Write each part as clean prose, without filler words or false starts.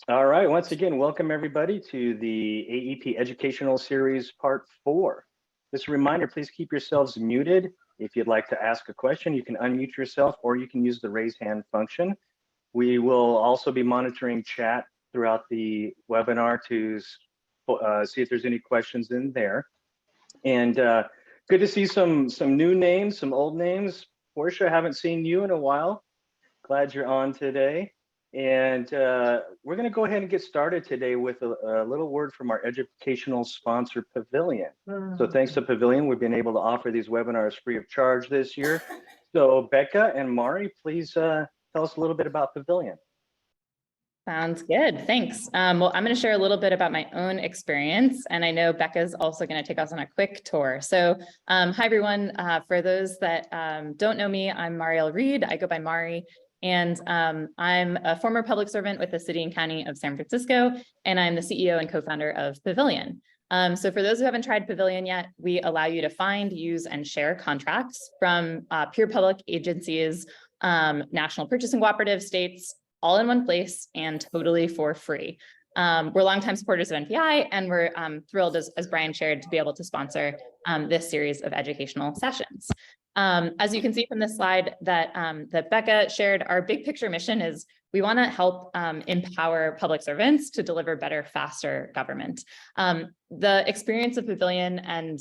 All right, once again, welcome everybody to the AEP Educational Series Part 4. Just a reminder, please keep yourselves muted. If you'd like to ask a question, you can unmute yourself or you can use the raise hand function. We will also be monitoring chat throughout the webinar to see if there's any questions in there. And good to see some new names, some old names. Portia, haven't seen you in a while. Glad you're on today. And we're going to go ahead and get started today with a little word from our educational sponsor, Pavilion. So thanks to Pavilion, we've been able to offer these webinars free of charge this year. So Becca and Mari, please tell us a little bit about Pavilion. Sounds good. Thanks. Well, I'm going to share a little bit about my own experience, and I know Becca's also going to take us on a quick tour. So hi, everyone. For those that don't know me, I'm Marielle Reed. I go by Mari, and I'm a former public servant with the City and County of San Francisco, and I'm the CEO and co-founder of Pavilion. So for those who haven't tried Pavilion yet, we allow you to find, use, and share contracts from peer public agencies, national purchasing cooperatives, states, all in one place and totally for free. We're longtime supporters of NPI, and we're thrilled, as Brian shared, to be able to sponsor this series of educational sessions. As you can see from this slide that Becca shared, our big picture mission is we want to help empower public servants to deliver better, faster government. The experience of Pavilion and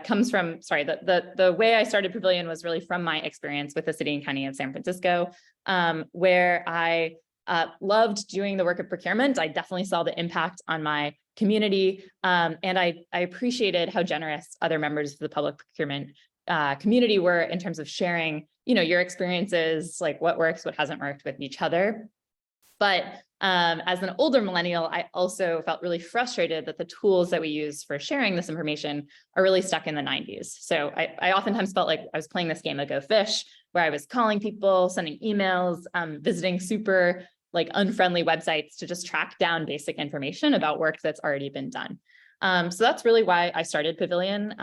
comes from, the way I started Pavilion was really from my experience with the City and County of San Francisco, where I loved doing the work of procurement. I definitely saw the impact on my community, and I appreciated how generous other members of the public procurement community were in terms of sharing, your experiences, like what works, what hasn't worked with each other. But as an older millennial, I also felt really frustrated that the tools that we use for sharing this information are really stuck in the 90s. So I oftentimes felt like I was playing this game of Go Fish, where I was calling people, sending emails, visiting super unfriendly websites to just track down basic information about work that's already been done. So that's really why I started Pavilion.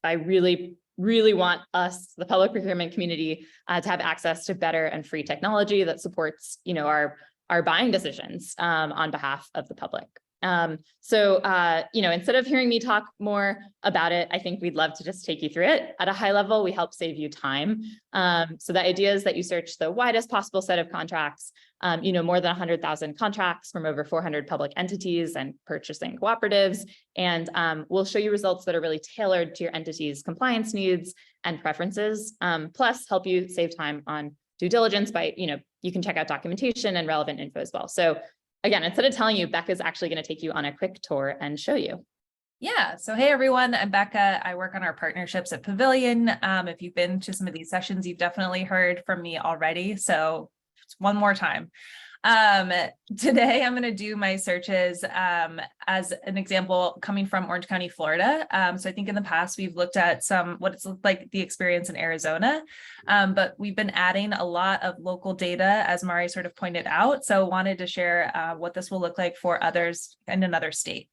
I really want us, the public procurement community, to have access to better and free technology that supports, our buying decisions on behalf of the public. Instead of hearing me talk more about it, I think we'd love to just take you through it. At a high level, we help save you time. So the idea is that you search the widest possible set of contracts, more than 100,000 contracts from over 400 public entities and purchasing cooperatives. And we'll show you results that are really tailored to your entity's compliance needs and preferences, plus help you save time on due diligence by, you can check out documentation and relevant info as well. So again, instead of telling you, Becca's actually going to take you on a quick tour and show you. Yeah. So, hey, everyone, I'm Becca. I work on our partnerships at Pavilion. If you've been to some of these sessions, you've definitely heard from me already. So one more time. Today, I'm going to do my searches as an example coming from Orange County, Florida. So I think in the past, we've looked at what it's looked like the experience in Arizona, but we've been adding a lot of local data, as Mari sort of pointed out. So wanted to share what this will look like for others in another state.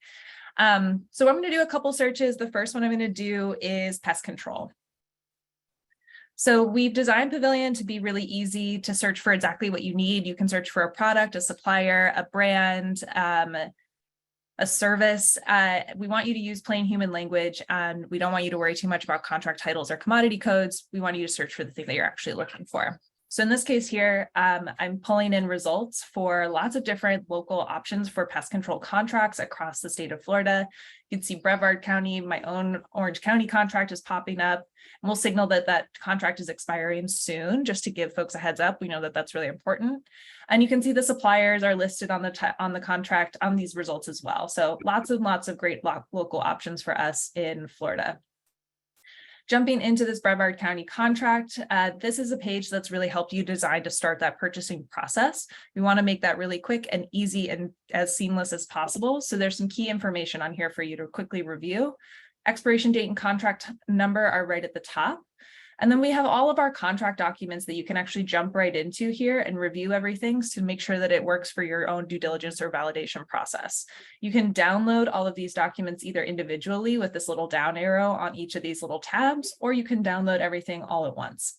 So I'm going to do a couple searches. The first one I'm going to do is pest control. So we've designed Pavilion to be really easy to search for exactly what you need. You can search for a product, a supplier, a brand, a service. We want you to use plain human language, and we don't want you to worry too much about contract titles or commodity codes. We want you to search for the thing that you're actually looking for. So in this case here, I'm pulling in results for lots of different local options for pest control contracts across the state of Florida. You can see Brevard County, my own Orange County contract is popping up. And we'll signal that that contract is expiring soon, just to give folks a heads up. We know that that's really important. And you can see the suppliers are listed on the contract on these results as well. So lots of great local options for us in Florida. Jumping into this Brevard County contract, this is a page that's really helped you design to start that purchasing process. We want to make that really quick and easy and as seamless as possible. So there's some key information on here for you to quickly review. Expiration date and contract number are right at the top. And then we have all of our contract documents that you can actually jump right into here and review everything to make sure that it works for your own due diligence or validation process. You can download all of these documents either individually with this little down arrow on each of these little tabs, or you can download everything all at once.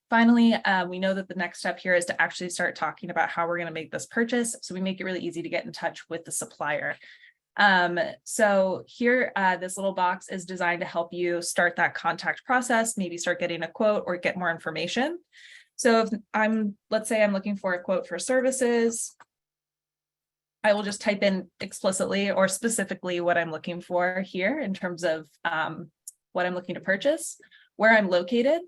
Finally, we know that the next step here is to actually start talking about how we're going to make this purchase. So we make it really easy to get in touch with the supplier. So here, this little box is designed to help you start that contact process, maybe start getting a quote or get more information. So if let's say I'm looking for a quote for services, I will just type in explicitly or specifically what I'm looking for here in terms of what I'm looking to purchase, where I'm located.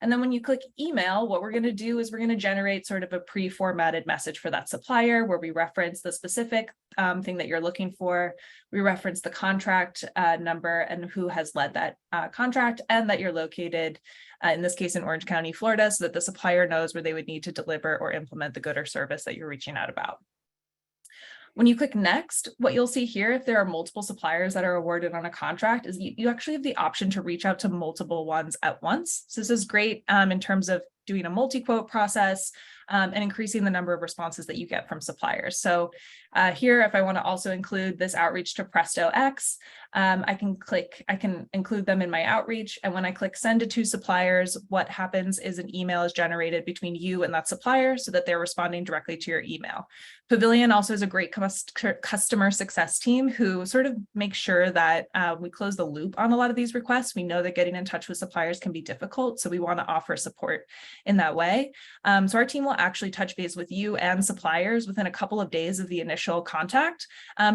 And then when you click email, what we're going to do is we're going to generate sort of a pre-formatted message for that supplier where we reference the specific thing that you're looking for. We reference the contract number and who has led that contract, and that you're located, in this case, in Orange County, Florida, so that the supplier knows where they would need to deliver or implement the good or service that you're reaching out about. When you click next, what you'll see here, if there are multiple suppliers that are awarded on a contract, is you actually have the option to reach out to multiple ones at once. So this is great in terms of doing a multi-quote process and increasing the number of responses that you get from suppliers. So here, if I want to also include this outreach to Presto X, I can include them in my outreach. And when I click send to 2 suppliers, what happens is an email is generated between you and that supplier so that they're responding directly to your email. Pavilion also has a great customer success team who sort of make sure that we close the loop on a lot of these requests. We know that getting in touch with suppliers can be difficult, so we want to offer support in that way. So our team will actually touch base with you and suppliers within a couple of days of the initial contact,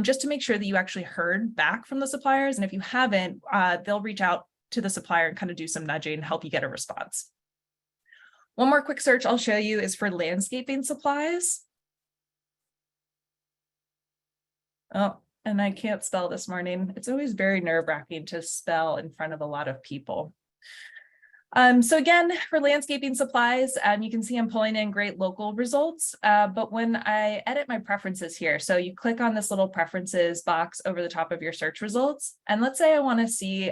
just to make sure that you actually heard back from the suppliers. And if you haven't, they'll reach out to the supplier and kind of do some nudging and help you get a response. One more quick search I'll show you is for landscaping supplies. Oh, and I can't spell this morning. It's always very nerve-wracking to spell in front of a lot of people. So again, for landscaping supplies, you can see I'm pulling in great local results, but when I edit my preferences here, so you click on this little preferences box over the top of your search results, and let's say I want to see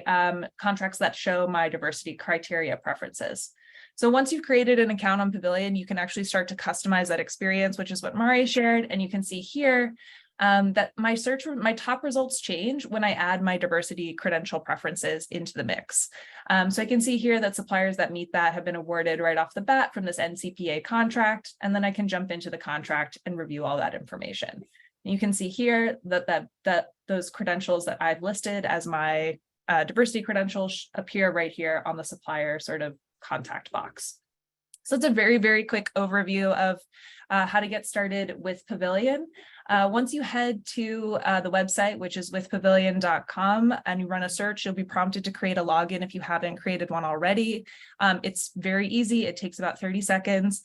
contracts that show my diversity criteria preferences. So once you've created an account on Pavilion, you can actually start to customize that experience, which is what Mari shared, and you can see here that my top results change when I add my diversity credential preferences into the mix. So I can see here that suppliers that meet that have been awarded right off the bat from this NCPA contract, and then I can jump into the contract and review all that information. And you can see here that those credentials that I've listed as my diversity credentials appear right here on the supplier sort of contact box. So it's a very, very quick overview of how to get started with Pavilion. Once you head to the website, which is withpavilion.com, and you run a search, you'll be prompted to create a login if you haven't created one already. It's very easy. It takes about 30 seconds.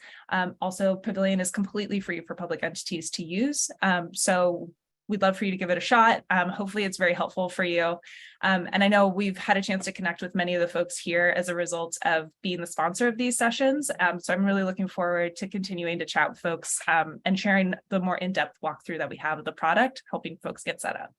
Also, Pavilion is completely free for public entities to use. So we'd love for you to give it a shot. Hopefully it's very helpful for you. And I know we've had a chance to connect with many of the folks here as a result of being the sponsor of these sessions. So I'm really looking forward to continuing to chat with folks and sharing the more in-depth walkthrough that we have of the product, helping folks get set up.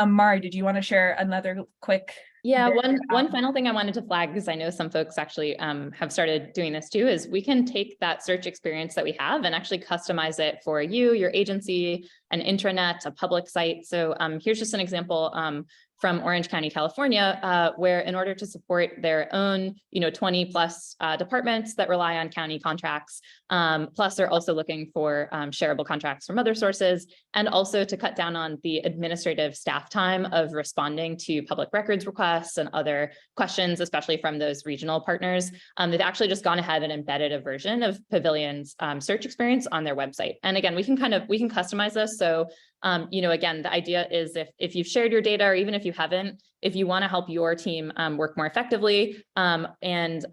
Mari, did you want to share another quick? Yeah, one final thing I wanted to flag, because I know some folks actually have started doing this too, is we can take that search experience that we have and actually customize it for you, your agency, an intranet, a public site. So here's just an example from Orange County, California, where in order to support their own, 20 plus departments that rely on county contracts, plus they're also looking for shareable contracts from other sources, and also to cut down on the administrative staff time of responding to public records requests and other questions, especially from those regional partners. They've actually just gone ahead and embedded a version of Pavilion's search experience on their website. And again, we can customize this. So again, the idea is if you've shared your data, or even if you haven't, if you want to help your team work more effectively and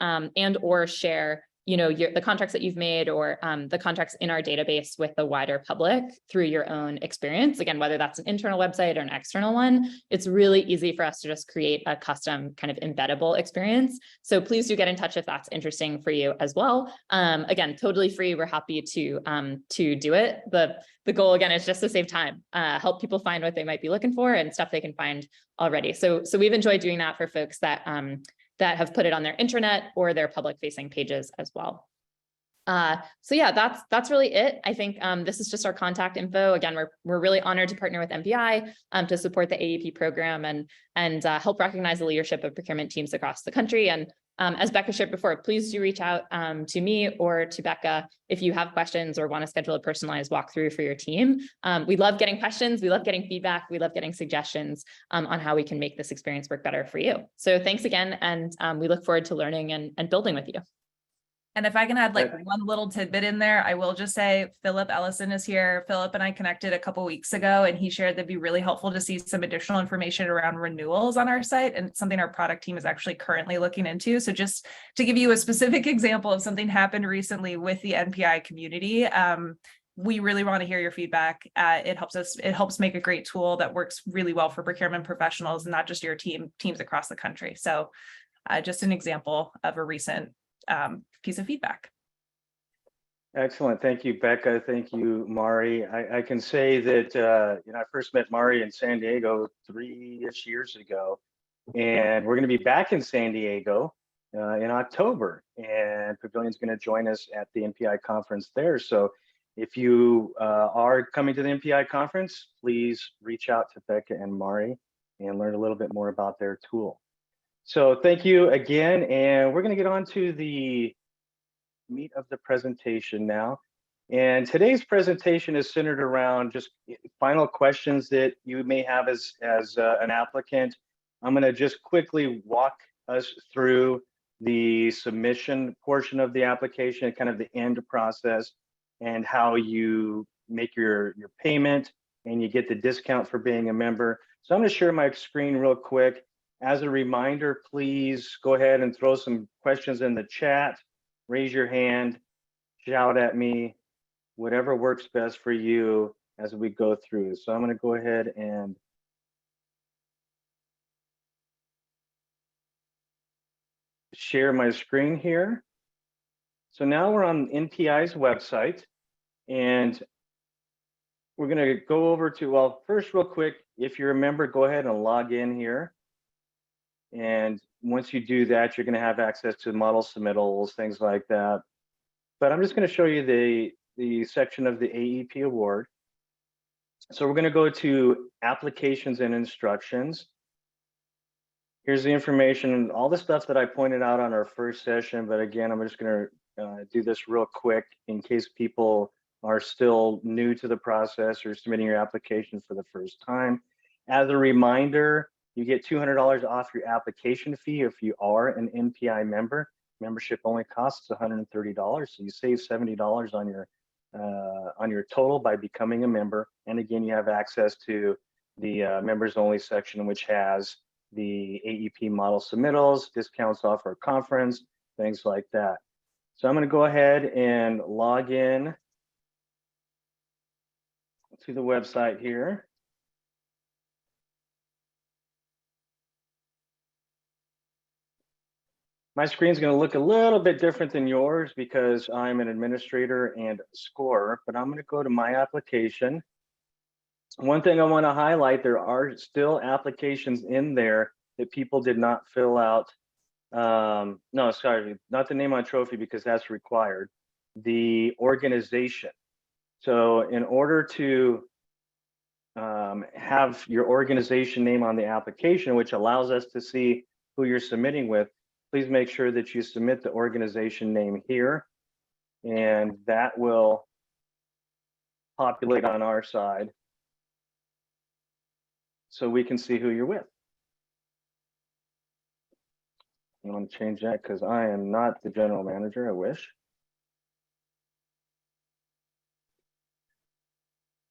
or share the contracts that you've made or the contracts in our database with the wider public through your own experience, again, whether that's an internal website or an external one, it's really easy for us to just create a custom kind of embeddable experience. So please do get in touch if that's interesting for you as well. Again, totally free. We're happy to do it. The goal, again, is just to save time, help people find what they might be looking for and stuff they can find already. So we've enjoyed doing that for folks that have put it on their intranet or their public facing pages as well. So yeah, that's really it. I think this is just our contact info. Again, we're really honored to partner with MPI to support the AEP program and help recognize the leadership of procurement teams across the country. And As Becca shared before, please do reach out to me or to Becca if you have questions or want to schedule a personalized walkthrough for your team. We love getting questions. We love getting feedback. We love getting suggestions on how we can make this experience work better for you. So thanks again. And we look forward to learning and building with you. And if I can add like one little tidbit in there, I will just say Philip Ellison is here. Philip and I connected a couple weeks ago, and he shared that'd be really helpful to see some additional information around renewals on our site, and it's something our product team is actually currently looking into. So just to give you a specific example of something happened recently with the NPI community, we really want to hear your feedback. It helps make a great tool that works really well for procurement professionals, not just your teams across the country. So just an example of a recent piece of feedback. Excellent. Thank you, Becca. Thank you, Mari. I can say that I first met Mari in San Diego 3-ish years ago, and we're going to be back in San Diego in October, and Pavilion's going to join us at the NPI conference there. So if you are coming to the NPI conference, please reach out to Becca and Mari and learn a little bit more about their tool. So thank you again, and we're going to get on to the meat of the presentation now. And today's presentation is centered around just final questions that you may have as an applicant. I'm going to just quickly walk us through the submission portion of the application, kind of the end process, and how you make your payment and you get the discount for being a member. So I'm going to share my screen real quick. As a reminder, please go ahead and throw some questions in the chat, raise your hand, shout at me, whatever works best for you as we go through. So I'm going to go ahead and share my screen here. So now we're on NPI's website, and we're going to go over to, well, first real quick, if you're a member, go ahead and log in here. And once you do that, you're going to have access to model submittals, things like that. But I'm just going to show you the section of the AEP award. So we're going to go to applications and instructions. Here's the information, all the stuff that I pointed out on our first session. But again, I'm just going to do this real quick in case people are still new to the process or submitting your application for the first time. As a reminder, you get $200 off your application fee if you are an NPI member. Membership only costs $130, so you save $70 on your total by becoming a member. And again, you have access to the members only section, which has the AEP model submittals, discounts off our conference, things like that. So I'm going to go ahead and log in to the website here. My screen is going to look a little bit different than yours because I'm an administrator and scorer, but I'm going to go to my application. One thing I want to highlight, there are still applications in there that people did not fill out. No, sorry, not the name on trophy because that's required. The organization. So in order to have your organization name on the application, which allows us to see who you're submitting with, please make sure that you submit the organization name here, and that will populate on our side so we can see who you're with. I want to change that because I am not the general manager, I wish.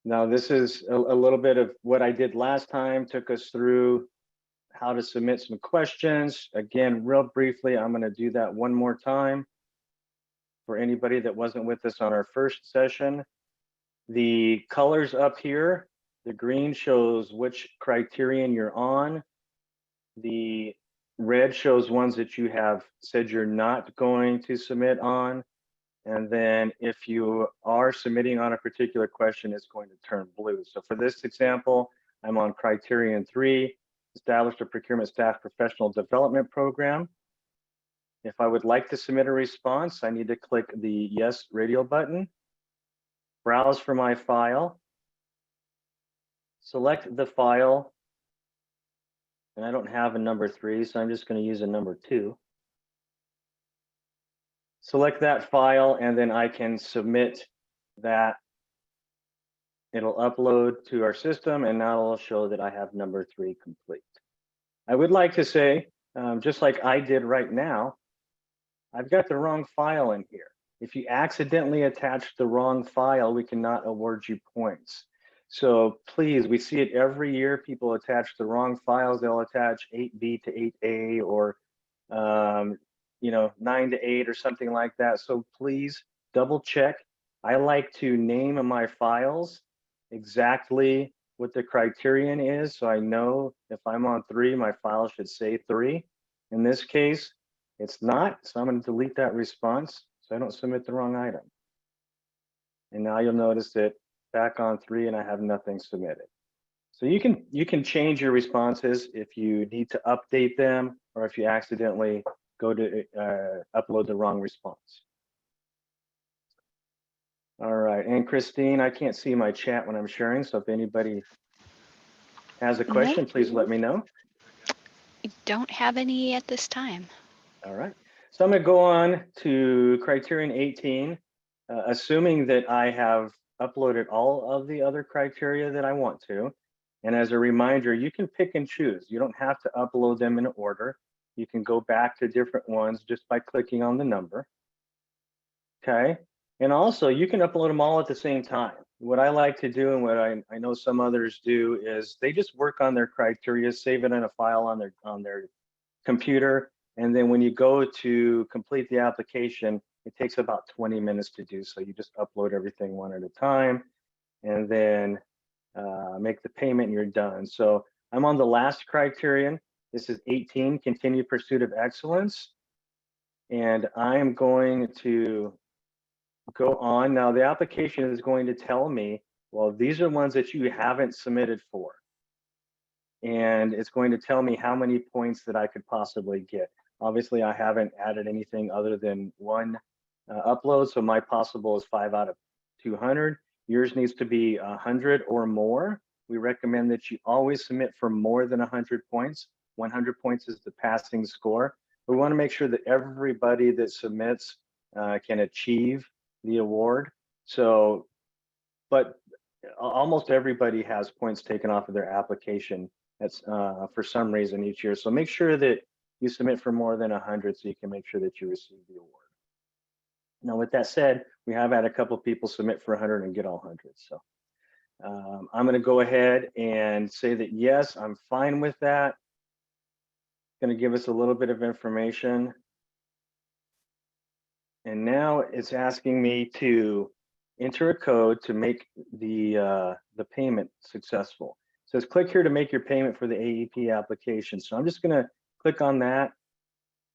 Now, this is a little bit of what I did last time, took us through how to submit some questions. Again, real briefly, I'm going to do that one more time for anybody that wasn't with us on our first session. The colors up here, the green shows which criterion you're on. The red shows ones that you have said you're not going to submit on. And then if you are submitting on a particular question, it's going to turn blue. So for this example, I'm on criterion 3, establish a procurement staff professional development program. If I would like to submit a response, I need to click the yes radio button, browse for my file, select the file, and I don't have a number 3, so I'm just going to use a number 2. select that file, and then I can submit that. It'll upload to our system, and now it'll show that I have number 3 complete. I would like to say, just like I did right now, I've got the wrong file in here. If you accidentally attach the wrong file, we cannot award you points. So please, we see it every year. People attach the wrong files. They'll attach 8B to 8A or 9 to 8 or something like that. So please double check. I like to name my files exactly what the criterion is. So I know if I'm on 3, my file should say 3. In this case, it's not. So I'm going to delete that response so I don't submit the wrong item. And now you'll notice that back on 3 and I have nothing submitted. So you can change your responses if you need to update them or if you accidentally go to upload the wrong response. All right, and Christine, I can't see my chat when I'm sharing, so if anybody has a question, please let me know. I don't have any at this time. All right, so I'm going to go on to criterion 18, assuming that I have uploaded all of the other criteria that I want to. And as a reminder, you can pick and choose. You don't have to upload them in order. You can go back to different ones just by clicking on the number. Okay. And also you can upload them all at the same time. What I like to do and what I know some others do is they just work on their criteria, save it in a file on their computer. And then when you go to complete the application, it takes about 20 minutes to do. So you just upload everything one at a time and then make the payment and you're done. So I'm on the last criterion. This is 18, continued pursuit of excellence. And I'm going to go on. Now the application is going to tell me, well, these are ones that you haven't submitted for. And it's going to tell me how many points that I could possibly get. Obviously, I haven't added anything other than one upload. So my possible is 5 out of 200. Yours needs to be 100 or more. We recommend that you always submit for more than 100 points. 100 points is the passing score. We want to make sure that everybody that submits can achieve the award. So, but almost everybody has points taken off of their application. That's for some reason each year. So make sure that you submit for more than 100 so you can make sure that you receive the award. Now, with that said, we have had a couple of people submit for 100 and get all 100. So I'm going to go ahead and say that, yes, I'm fine with that. Going to give us a little bit of information. And now it's asking me to enter a code to make the payment successful. It says click here to make your payment for the AEP application. So I'm just going to click on that.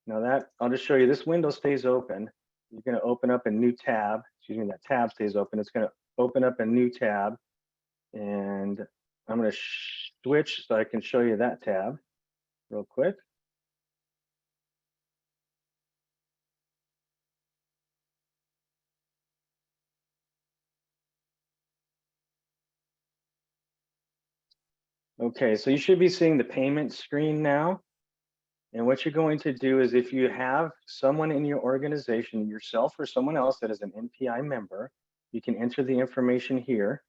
Now that I'll just show you this window stays open. You're going to open up a new tab. Excuse me, that tab stays open. It's going to open up a new tab. And I'm going to switch so I can show you that tab real quick. Okay, so you should be seeing the payment screen now. And what you're going to do is if you have someone in your organization, yourself or someone else that is an NPI member, you can enter the information here.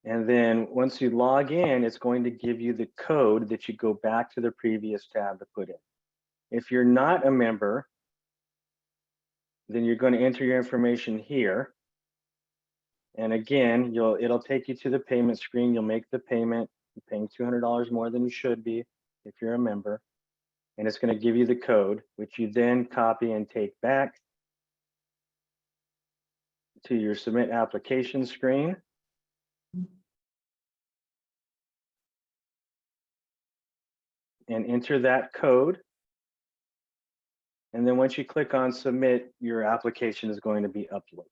And then once you log in, it's going to give you the code that you go back to the previous tab to put in. If you're not a member, then you're going to enter your information here. And again, it'll take you to the payment screen. You'll make the payment. You're paying $200 more than you should be if you're a member. And it's going to give you the code, which you then copy and take back to your submit application screen. And enter that code. And then once you click on submit, your application is going to be uploaded.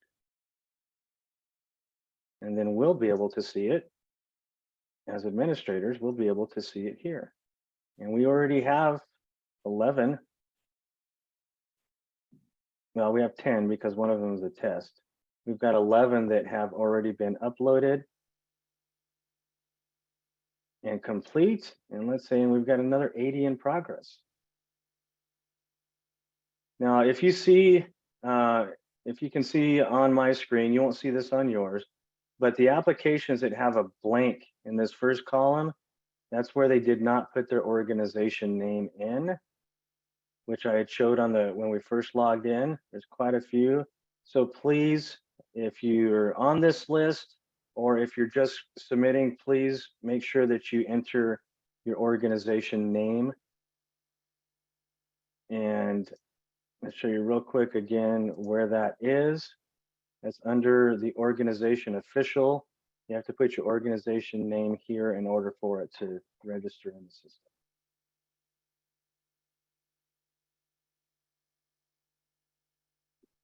And then we'll be able to see it. As administrators, we'll be able to see it here. And we already have 11. Well, we have 10 because one of them is a test. We've got 11 that have already been uploaded and complete. And let's say we've got another 80 in progress. Now, if you see, if you can see on my screen, you won't see this on yours, but the applications that have a blank in this first column, that's where they did not put their organization name in, which I had showed on the when we first logged in. There's quite a few. So please, if you're on this list or if you're just submitting, please make sure that you enter your organization name. And I'll show you real quick again where that is. That's under the organization official. You have to put your organization name here in order for it to register in the system.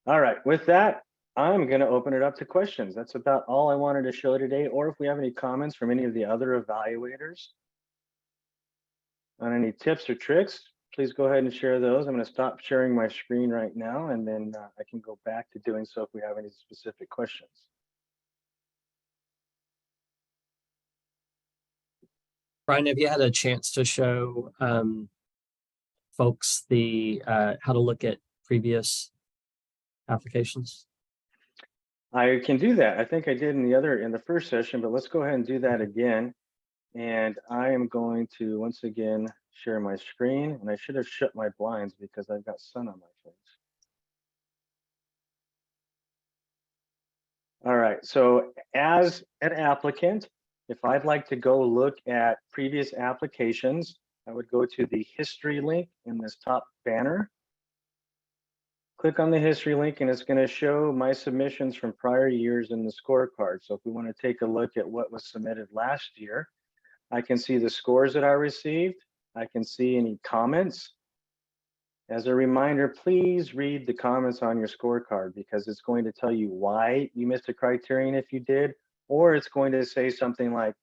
All right, with that, I'm going to open it up to questions. That's about all I wanted to show today, or if we have any comments from any of the other evaluators on any tips or tricks, please go ahead and share those. I'm going to stop sharing my screen right now, and then I can go back to doing so if we have any specific questions. Brian, have you had a chance to show folks the how to look at previous applications? I can do that. I think I did in the first session, but let's go ahead and do that again. And I am going to once again share my screen, and I should have shut my blinds because I've got sun on my face. All right, so as an applicant, if I'd like to go look at previous applications, I would go to the history link in this top banner. Click on the history link and it's going to show my submissions from prior years in the scorecard. So if we want to take a look at what was submitted last year, I can see the scores that I received. I can see any comments. As a reminder, please read the comments on your scorecard because it's going to tell you why you missed a criterion if you did, or it's going to say something like,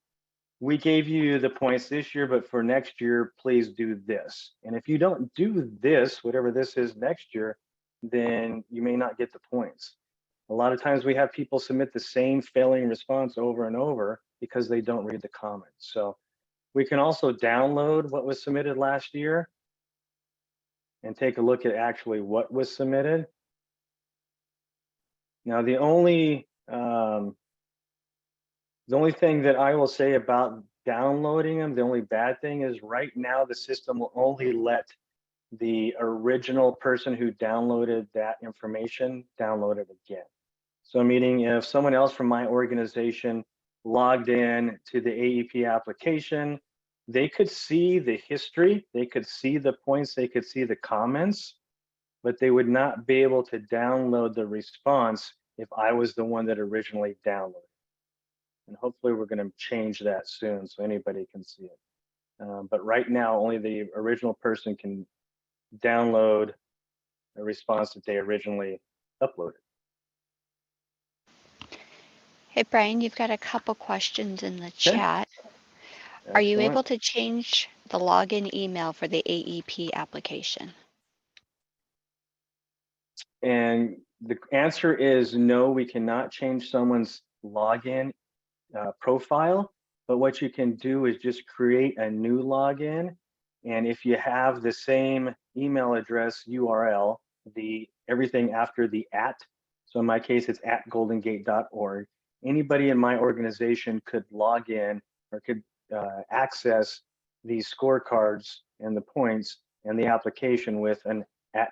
we gave you the points this year, but for next year, please do this. And if you don't do this, whatever this is next year, then you may not get the points. A lot of times we have people submit the same failing response over and over because they don't read the comments. So we can also download what was submitted last year and take a look at actually what was submitted. Now, the only thing that I will say about downloading them, the only bad thing is right now the system will only let the original person who downloaded that information download it again. So meaning if someone else from my organization logged in to the AEP application, they could see the history, they could see the points, they could see the comments, but they would not be able to download the response if I was the one that originally downloaded. And hopefully we're going to change that soon so anybody can see it. But right now, only the original person can download a response that they originally uploaded. Hey, Brian, you've got a couple questions in the chat. Are you Excellent. able to change the login email for the AEP application? And the answer is no, we cannot change someone's login profile, but what you can do is just create a new login. And if you have the same email address URL, everything after the @, so in my case, it's @goldengate.org. Anybody in my organization could log in or could access these scorecards and the points and the application with an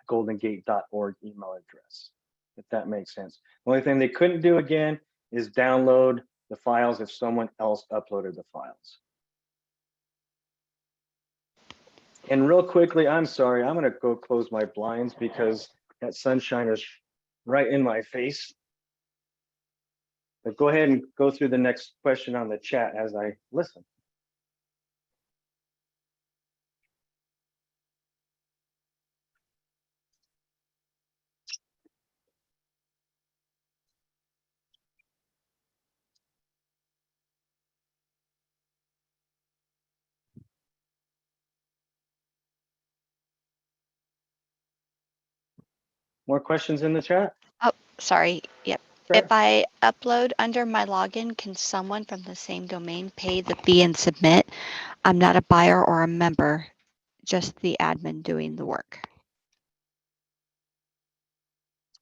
@goldengate.org email address, if that makes sense. The only thing they couldn't do again is download the files if someone else uploaded the files. And real quickly, I'm sorry, I'm going to go close my blinds because that sunshine is right in my face. But go ahead and go through the next question on the chat as I listen. More questions in the chat? Oh, sorry. Yep. Sure. If I upload under my login, can someone from the same domain pay the fee and submit? I'm not a buyer or a member, just the admin doing the work.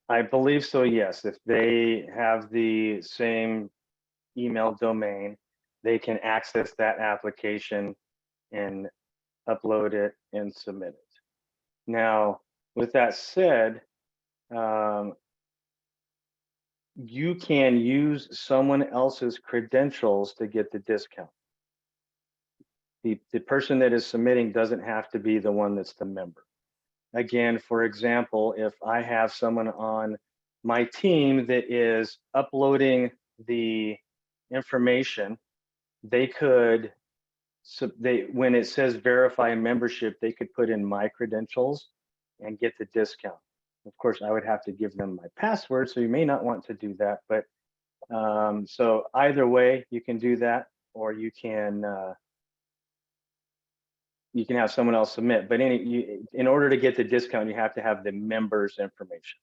I believe so, yes. If they have the same email domain, they can access that application and upload it and submit it. Now, with that said, you can use someone else's credentials to get the discount. The person that is submitting doesn't have to be the one that's the member. Again, for example, if I have someone on my team that is uploading the information, they could, so when it says verify membership, they could put in my credentials and get the discount. Of course, I would have to give them my password, so you may not want to do that. But so either way, you can do that, or you can have someone else submit. But in order to get the discount, you have to have the member's information.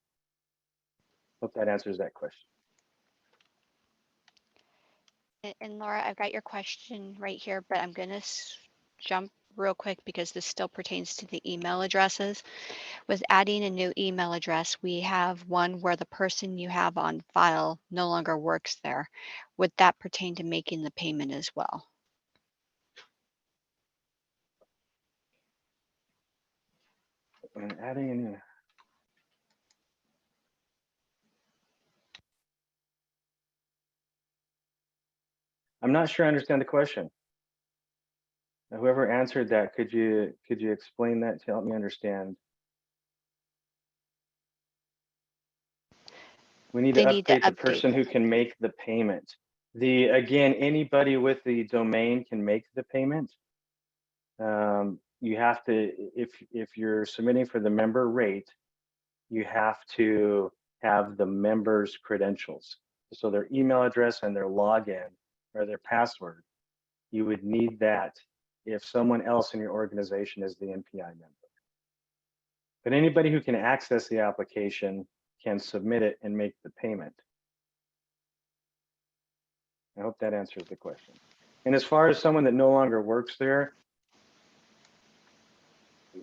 Hope that answers that question. And Laura, I've got your question right here, but I'm going to jump real quick because this still pertains to the email addresses. With adding a new email address, we have one where the person you have on file no longer works there. Would that pertain to making the payment as well? And adding in. I'm not sure I understand the question. Whoever answered that, could you explain that to help me understand? We need to update the person who can make the payment. Again, anybody with the domain can make the payment. You have to, if you're submitting for the member rate, you have to have the member's credentials. So their email address and their login or their password. You would need that if someone else in your organization is the NPI member. But anybody who can access the application can submit it and make the payment. I hope that answers the question. And as far as someone that no longer works there,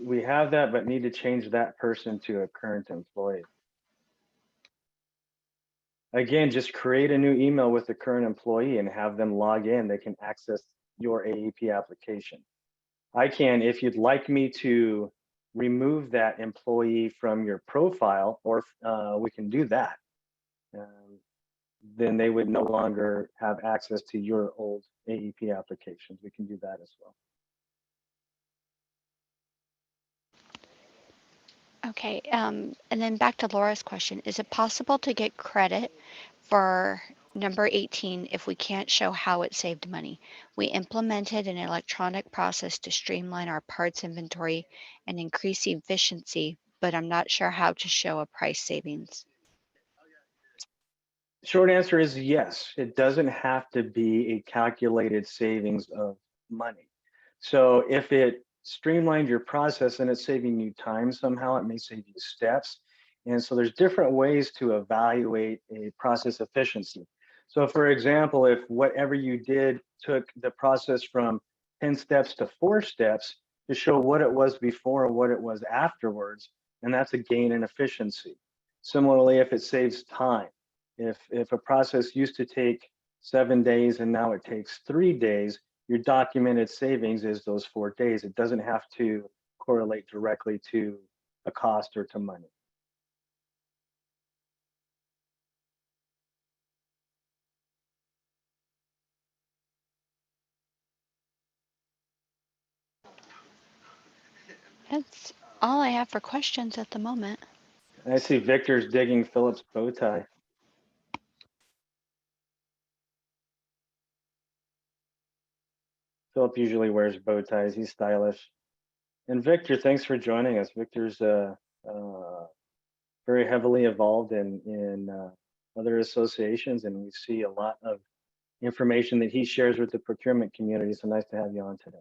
we have that, but need to change that person to a current employee. Again, just create a new email with the current employee and have them log in. They can access your AEP application. I can, if you'd like me to remove that employee from your profile, or we can do that. Then they would no longer have access to your old AEP applications. We can do that as well. Okay, and then back to Laura's question, is it possible to get credit for number 18 if we can't show how it saved money? We implemented an electronic process to streamline our parts inventory and increase efficiency, but I'm not sure how to show a price savings. Short answer is yes. It doesn't have to be a calculated savings of money. So if it streamlined your process and it's saving you time somehow, it may save you steps. And so there's different ways to evaluate a process efficiency. So for example, if whatever you did took the process from 10 steps to 4 steps to show what it was before and what it was afterwards, and that's a gain in efficiency. Similarly, if it saves time, if a process used to take 7 days and now it takes 3 days, your documented savings is those 4 days. It doesn't have to correlate directly to a cost or to money. That's all I have for questions at the moment. I see Victor's digging Philip's bow tie. Philip usually wears bow ties. He's stylish. And Victor, thanks for joining us. Victor's very heavily involved in other associations, and we see a lot of information that he shares with the procurement community. So nice to have you on today.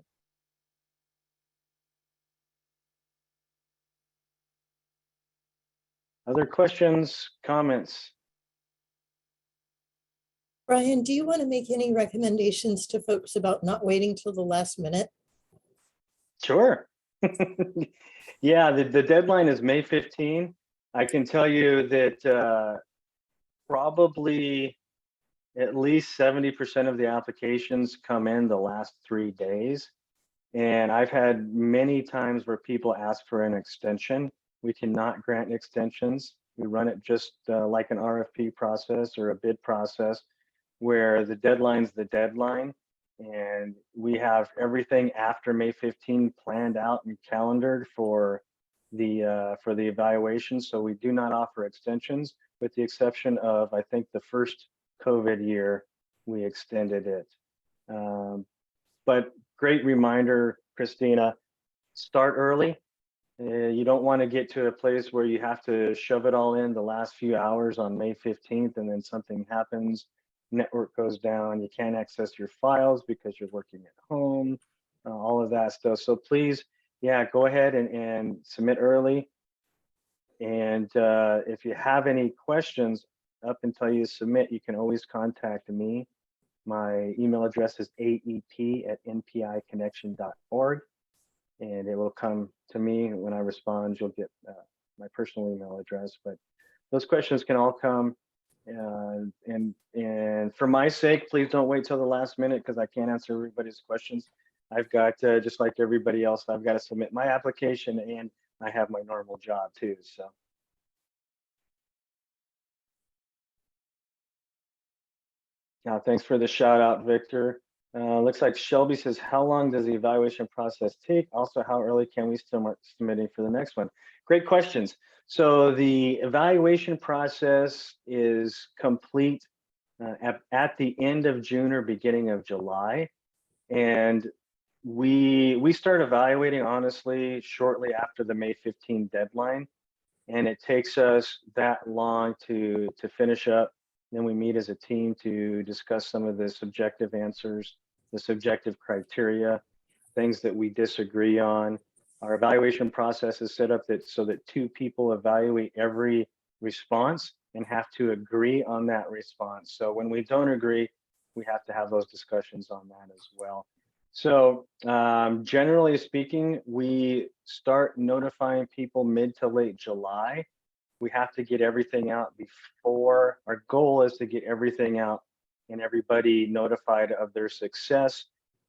Other questions, comments? Brian, do you want to make any recommendations to folks about not waiting till the last minute? Sure. Yeah, the deadline is May 15. I can tell you that probably at least 70% of the applications come in the last 3 days. And I've had many times where people ask for an extension. We cannot grant extensions. We run it just like an RFP process or a bid process, where the deadline's the deadline. And we have everything after May 15 planned out and calendared for the evaluation. So we do not offer extensions, with the exception of, I think, the first COVID year we extended it. But great reminder, Christina, start early. You don't want to get to a place where you have to shove it all in the last few hours on May 15th and then something happens, network goes down, you can't access your files because you're working at home, all of that stuff. So please, yeah, go ahead and submit early. And if you have any questions up until you submit, you can always contact me. My email address is aep@npiconnection.org, and it will come to me. When I respond, you'll get my personal email address. But those questions can all come. And for my sake, please don't wait till the last minute, because I can't answer everybody's questions. I've got, just like everybody else, I've got to submit my application, and I have my normal job too. So. Yeah, thanks for the shout out, Victor. Looks like Shelby says, how long does the evaluation process take? Also, how early can we start submitting for the next one? Great questions. So the evaluation process is complete at the end of June or beginning of July. And we start evaluating, honestly, shortly after the May 15 deadline. And it takes us that long to finish up. Then we meet as a team to discuss some of the subjective answers, the subjective criteria, things that we disagree on. Our evaluation process is set up so that 2 people evaluate every response and have to agree on that response. So when we don't agree, we have to have those discussions on that as well. So generally speaking, we start notifying people mid to late July. We have to get everything out before. Our goal is to get everything out and everybody notified of their success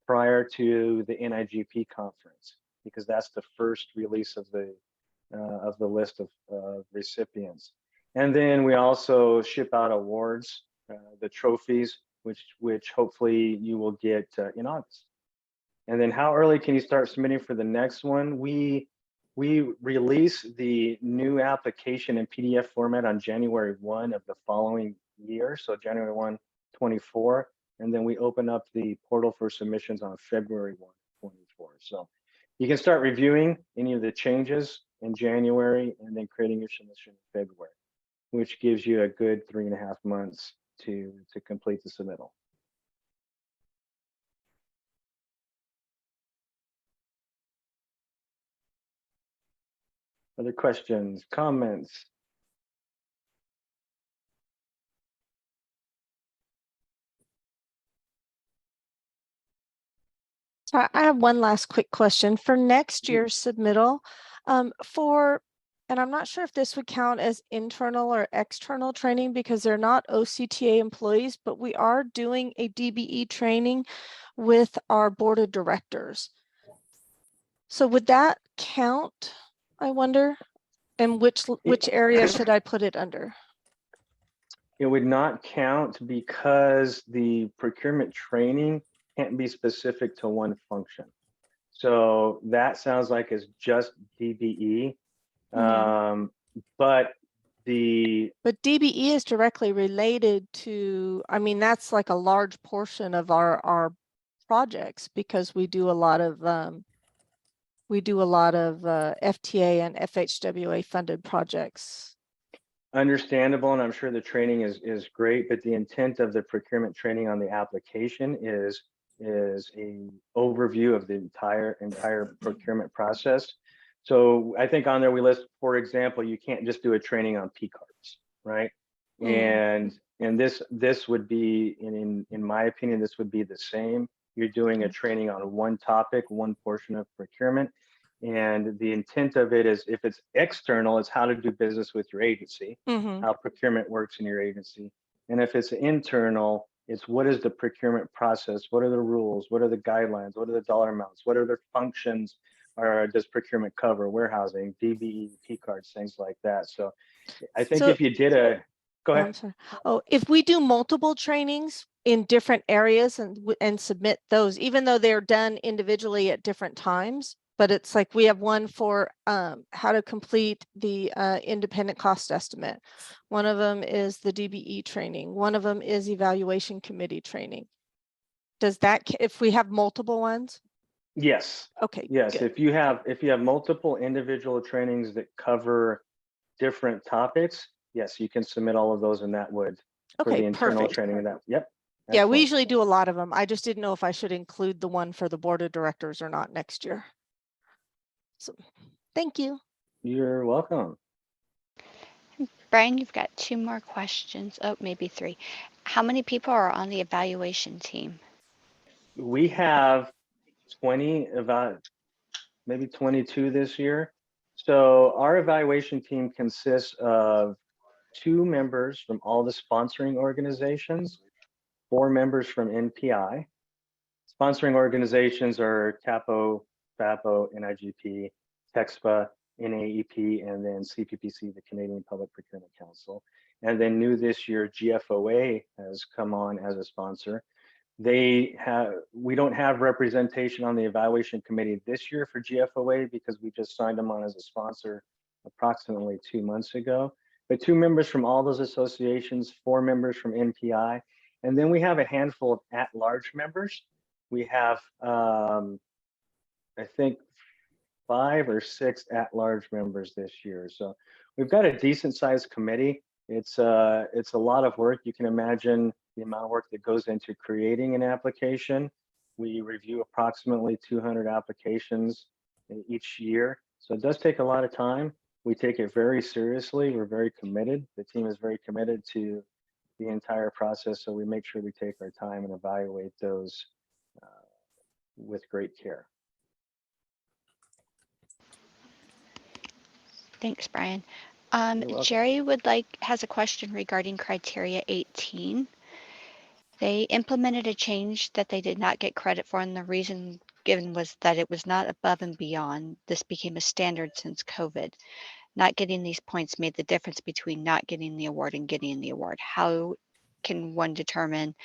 prior to the NIGP conference, because that's the first release of the list of recipients. And then we also ship out awards, the trophies, which hopefully you will get in August. And then how early can you start submitting for the next one? We release the new application in PDF format on January 1 of the following year, so January 1, 24, and then we open up the portal for submissions on February 1, 24. So you can start reviewing any of the changes in January and then creating your submission in February, which gives you a good 3.5 months to complete the submittal. Other questions, comments? So I have one last quick question for next year's submittal. And I'm not sure if this would count as internal or external training because they're not OCTA employees, but we are doing a DBE training with our board of directors. So would that count, I wonder? And which area should I put it under? It would not count because the procurement training can't be specific to one function. So that sounds like it's just DBE. But DBE is directly related to, I mean, that's like a large portion of our projects because we do a lot of FTA and FHWA funded projects. Understandable, and I'm sure the training is great, but the intent of the procurement training on the application is a overview of the entire procurement process. So I think on there we list, for example, you can't just do a training on P cards, right? And this would be, in my opinion, this would be the same. You're doing a training on one topic, one portion of procurement. And the intent of it is, if it's external, it's how to do business with your agency, Mhm. how procurement works in your agency. And if it's internal, it's what is the procurement process? What are the rules? What are the guidelines? What are the dollar amounts? What are the functions? Or does procurement cover warehousing, DBE, P cards, things like that? So I think So if you did a, go Oh, ahead. I'm sorry. Oh, if we do multiple trainings in different areas and submit those, even though they're done individually at different times, but it's like we have one for how to complete the independent cost estimate. One of them is the DBE training. One of them is evaluation committee training. Does that, if we have multiple ones? Yes. Okay, Yes. good. If you have multiple individual trainings that cover different topics, yes, you can submit all of those, and that would for Okay, the internal perfect. training of that. Yep. Yeah, we Excellent. usually do a lot of them. I just didn't know if I should include the one for the board of directors or not next year. So, thank you. You're welcome. Brian, you've got 2 more questions. Oh, maybe 3. How many people are on the evaluation team? We have 20, about maybe 22 this year. So our evaluation team consists of 2 members from all the sponsoring organizations, 4 members from NPI. Sponsoring organizations are CAPO, FAPO, NIGP, TEXPA, NAEP, and then CPPC, the Canadian Public Procurement Council. And then new this year, GFOA has come on as a sponsor. We don't have representation on the evaluation committee this year for GFOA because we just signed them on as a sponsor approximately 2 months ago. But 2 members from all those associations, 4 members from NPI, and then we have a handful of at-large members. We have, I think, 5 or 6 at-large members this year. So we've got a decent-sized committee. It's a lot of work. You can imagine the amount of work that goes into creating an application. We review approximately 200 applications each year. So it does take a lot of time. We take it very seriously. We're very committed. The team is very committed to the entire process. So we make sure we take our time and evaluate those with great care. Thanks, Brian. You're welcome. Jerry has a question regarding criteria 18. They implemented a change that they did not get credit for, and the reason given was that it was not above and beyond. This became a standard since COVID. Not getting these points made the difference between not getting the award and getting the award. How can one determine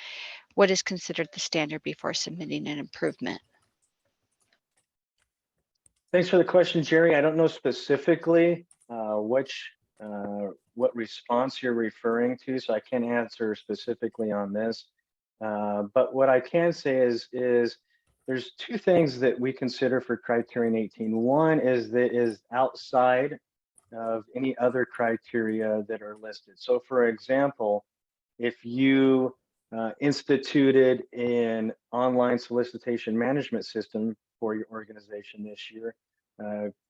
what is considered the standard before submitting an improvement? Thanks for the question, Jerry. I don't know specifically what response you're referring to, so I can't answer specifically on this. But what I can say is there's 2 things that we consider for criterion 18. One is that is outside of any other criteria that are listed. So for example, if you instituted an online solicitation management system for your organization this year,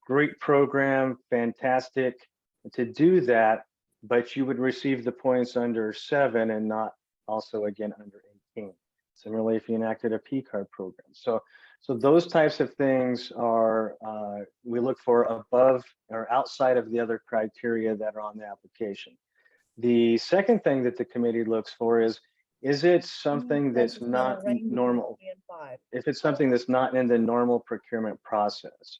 great program, fantastic to do that, but you would receive the points under 7 and not also again under 18. Similarly, if you enacted a P card program. So those types of things are, we look for above or outside of the other criteria that are on the application. The second thing that the committee looks for is it something that's not normal? If it's something that's not in the normal procurement process.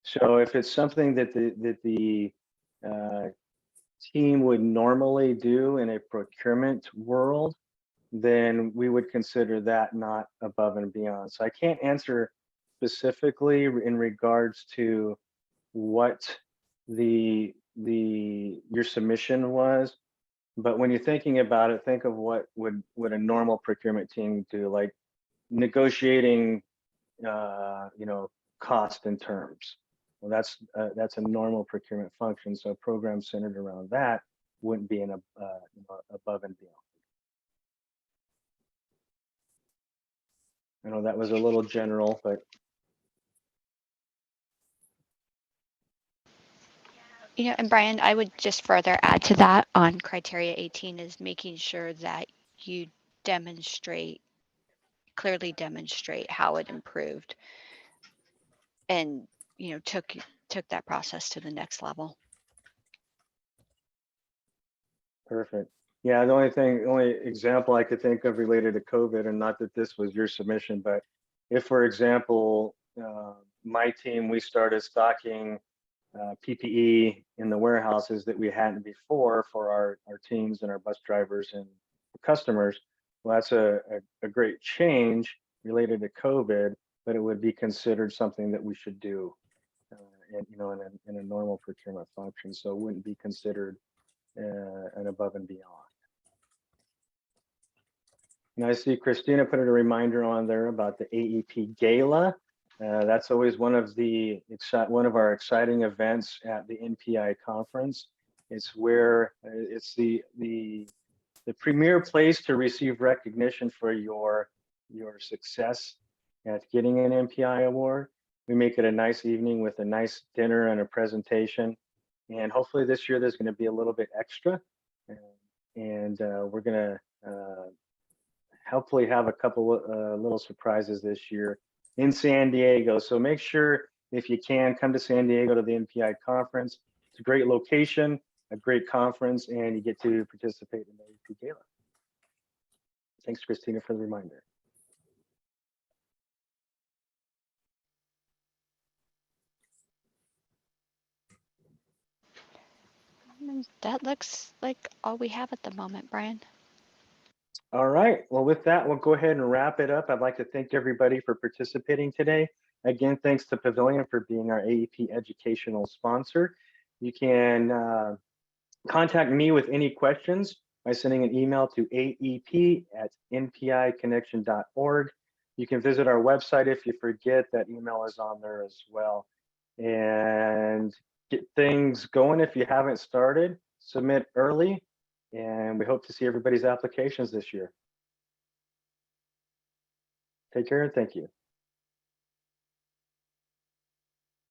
So if it's something that the team would normally do in a procurement world, then we would consider that not above and beyond. So I can't answer specifically in regards to what your submission was, but when you're thinking about it, think of what would a normal procurement team do, like negotiating, cost and terms. Well, that's a normal procurement function. So programs centered around that wouldn't be above and beyond. I know that was a little general, but And Brian, I would just further add to that on criteria 18 is making sure that you clearly demonstrate how it improved. And took that process to the next level. Perfect. Yeah, the only example I could think of related to COVID, and not that this was your submission, but if, for example, my team, we started stocking PPE in the warehouses that we hadn't before for our teams and our bus drivers and customers. Well, that's a great change related to COVID, but it would be considered something that we should do, in a normal procurement function. So it wouldn't be considered an above and beyond. And I see Christina put a reminder on there about the AEP Gala. That's always one of our exciting events at the NPI conference. It's where it's the premier place to receive recognition for your success at getting an NPI award. We make it a nice evening with a nice dinner and a presentation. And hopefully this year there's going to be a little bit extra. And we're going to hopefully have a couple little surprises this year in San Diego. So make sure, if you can, come to San Diego to the NPI conference. It's a great location, a great conference, and you get to participate in the AEP Gala. Thanks, Christina, for the reminder. That looks like all we have at the moment, Brian. All right, well, with that, we'll go ahead and wrap it up. I'd like to thank everybody for participating today. Again, thanks to Pavilion for being our AEP educational sponsor. You can contact me with any questions by sending an email to aep@npiconnection.org. You can visit our website if you forget. That email is on there as well. And get things going if you haven't started. Submit early. And we hope to see everybody's applications this year. Take care and thank you.